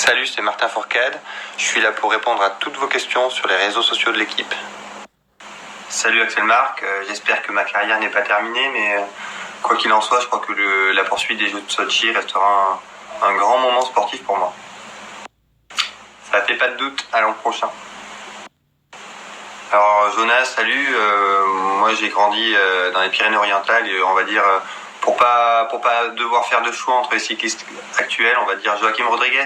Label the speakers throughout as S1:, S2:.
S1: Salut, c'est Martin Fourcade. Je suis là pour répondre à toutes vos questions sur les réseaux sociaux de l'équipe. Salut Axel Marc, j'espère que ma carrière n'est pas terminée, mais quoi qu'il en soit, je crois que la poursuite des Jeux de Sochi restera un grand moment sportif pour moi. Ça fait pas de doute, à l'an prochain. Alors Jonas, salut, moi j'ai grandi dans les Pyrénées-Orientales et on va dire, pour pas devoir faire de choix entre les cyclistes actuels, on va dire Joaquim Rodriguez.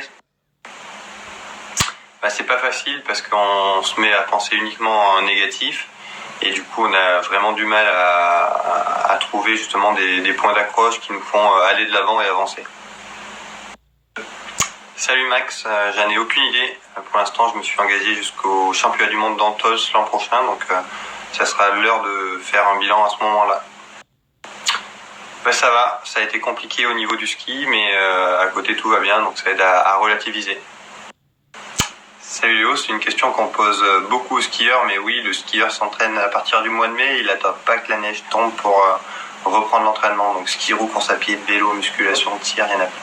S1: C'est pas facile parce qu'on se met à penser uniquement en négatif et du coup on a vraiment du mal à trouver justement des points d'accroche qui nous font aller de l'avant et avancer. Salut Max, j'en ai aucune idée. Pour l'instant je me suis engagé jusqu'au championnat du monde d'Antos l'an prochain, donc ça sera l'heure de faire un bilan à ce moment-là. Ça va, ça a été compliqué au niveau du ski, mais à côté tout va bien, donc ça aide à relativiser. Salut Léo, c'est une question qu'on pose beaucoup aux skieurs, mais oui, le skieur s'entraîne à partir du mois de mai, il n'attend pas que la neige tombe pour reprendre l'entraînement, donc ski, roue, course à pied, vélo, musculation, tir, il y en a plein.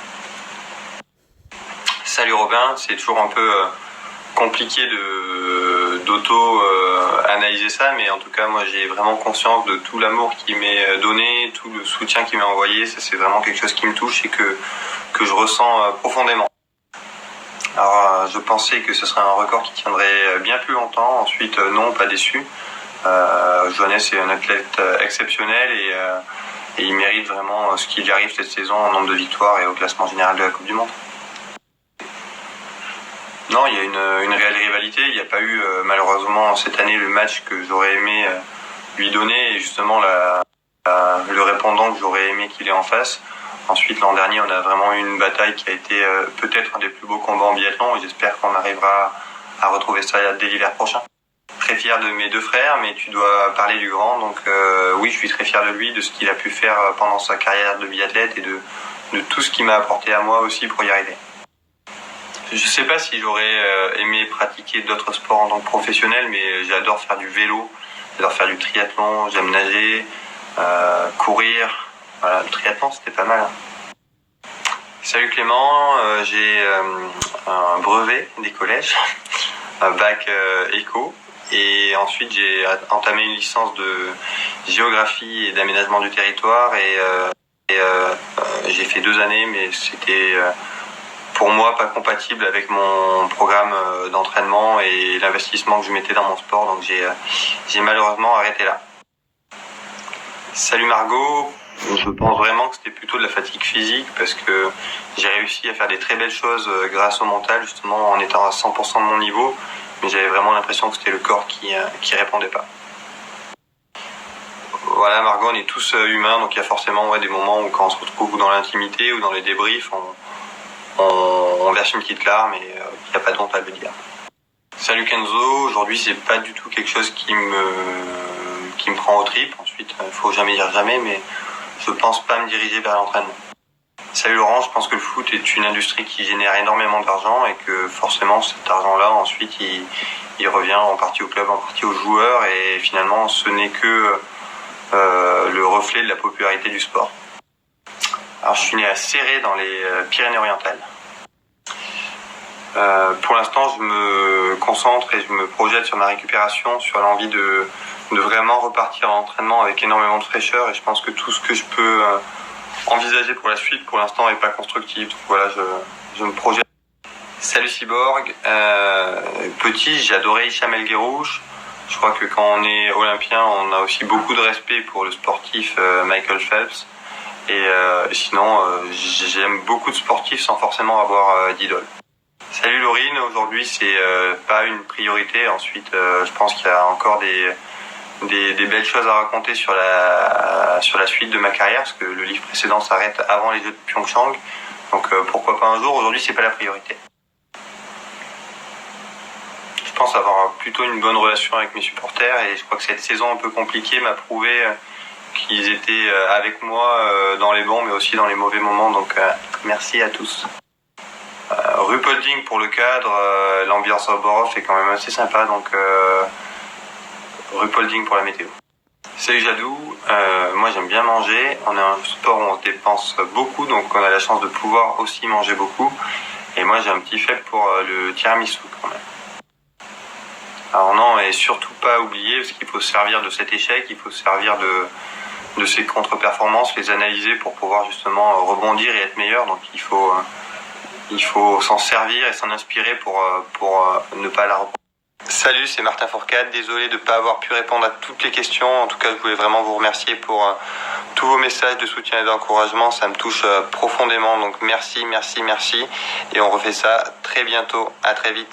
S1: Salut Robin, c'est toujours un peu compliqué d'auto-analyser ça, mais en tout cas moi j'ai vraiment conscience de tout l'amour qui m'est donné, tout le soutien qui m'est envoyé, ça c'est vraiment quelque chose qui me touche et que je ressens profondément. Alors je pensais que ce serait un record qui tiendrait bien plus longtemps, ensuite non, pas déçu. Johannes est un athlète exceptionnel et il mérite vraiment ce qui lui arrive cette saison en nombre de victoires et au classement général de la Coupe du Monde. Non, il y a une réelle rivalité, il n'y a pas eu malheureusement cette année le match que j'aurais aimé lui donner et justement le répondant que j'aurais aimé qu'il ait en face. Ensuite, l'an dernier, on a vraiment eu une bataille qui a été peut-être un des plus beaux combats en biathlon et j'espère qu'on arrivera à retrouver ça dès l'hiver prochain. Très fier de mes deux frères, mais tu dois parler du grand, donc oui, je suis très fier de lui, de ce qu'il a pu faire pendant sa carrière de biathlète et de tout ce qu'il m'a apporté à moi aussi pour y arriver. Je ne sais pas si j'aurais aimé pratiquer d'autres sports en tant que professionnel, mais j'adore faire du vélo, j'adore faire du triathlon, j'aime nager, courir. Voilà, le triathlon c'était pas mal. Salut Clément, j'ai un brevet des collèges, un bac éco, et ensuite j'ai entamé une licence de géographie et d'aménagement du territoire et j'ai fait 2 années, mais c'était pour moi pas compatible avec mon programme d'entraînement et l'investissement que je mettais dans mon sport, donc j'ai malheureusement arrêté là. Salut Margot, je pense vraiment que c'était plutôt de la fatigue physique parce que j'ai réussi à faire des très belles choses grâce au mental, justement en étant à 100% de mon niveau, mais j'avais vraiment l'impression que c'était le corps qui répondait pas. Voilà Margot, on est tous humains, donc il y a forcément des moments où quand on se retrouve dans l'intimité ou dans les débriefs, on verse une petite larme et il n'y a pas de honte à le dire. Salut Kenzo, aujourd'hui c'est pas du tout quelque chose qui me prend aux tripes. Ensuite, il faut jamais dire jamais, mais je pense pas me diriger vers l'entraînement. Salut Laurent, je pense que le foot est une industrie qui génère énormément d'argent et que forcément cet argent-là, ensuite, il revient en partie au club, en partie aux joueurs et finalement ce n'est que le reflet de la popularité du sport. Alors je suis né à Céré dans les Pyrénées-Orientales. Pour l'instant, je me concentre et je me projette sur ma récupération, sur l'envie de vraiment repartir en entraînement avec énormément de fraîcheur et je pense que tout ce que je peux envisager pour la suite pour l'instant n'est pas constructif. Donc voilà, je me projette. Salut Cyborg, petit j'adorais Hicham El Guerrouj. Je crois que quand on est olympien on a aussi beaucoup de respect pour le sportif Michael Phelps et sinon j'aime beaucoup de sportifs sans forcément avoir d'idole. Salut Laurine, aujourd'hui c'est pas une priorité, ensuite je pense qu'il y a encore des belles choses à raconter sur la suite de ma carrière parce que le livre précédent s'arrête avant les Jeux de Pyeongchang, donc pourquoi pas un jour. Aujourd'hui c'est pas la priorité. Je pense avoir plutôt une bonne relation avec mes supporters et je crois que cette saison un peu compliquée m'a prouvé qu'ils étaient avec moi dans les bons mais aussi dans les mauvais moments, donc merci à tous. Rupolding pour le cadre, l'ambiance au bord est quand même assez sympa, donc Rupolding pour la météo. Salut Jadou, moi j'aime bien manger, on est un sport où on se dépense beaucoup, donc on a la chance de pouvoir aussi manger beaucoup. Et moi, j'ai un petit faible pour le tiramisu quand même. Alors non, et surtout pas oublier, parce qu'il faut se servir de cet échec, il faut se servir de ces contre-performances, les analyser pour pouvoir justement rebondir et être meilleur. Donc il faut s'en servir et s'en inspirer pour ne pas la reprendre. Salut, c'est Martin Fourcade. Désolé de ne pas avoir pu répondre à toutes les questions. En tout cas, je voulais vraiment vous remercier pour tous vos messages de soutien et d'encouragement. Ça me touche profondément. Donc merci. Et on refait ça très bientôt. À très vite.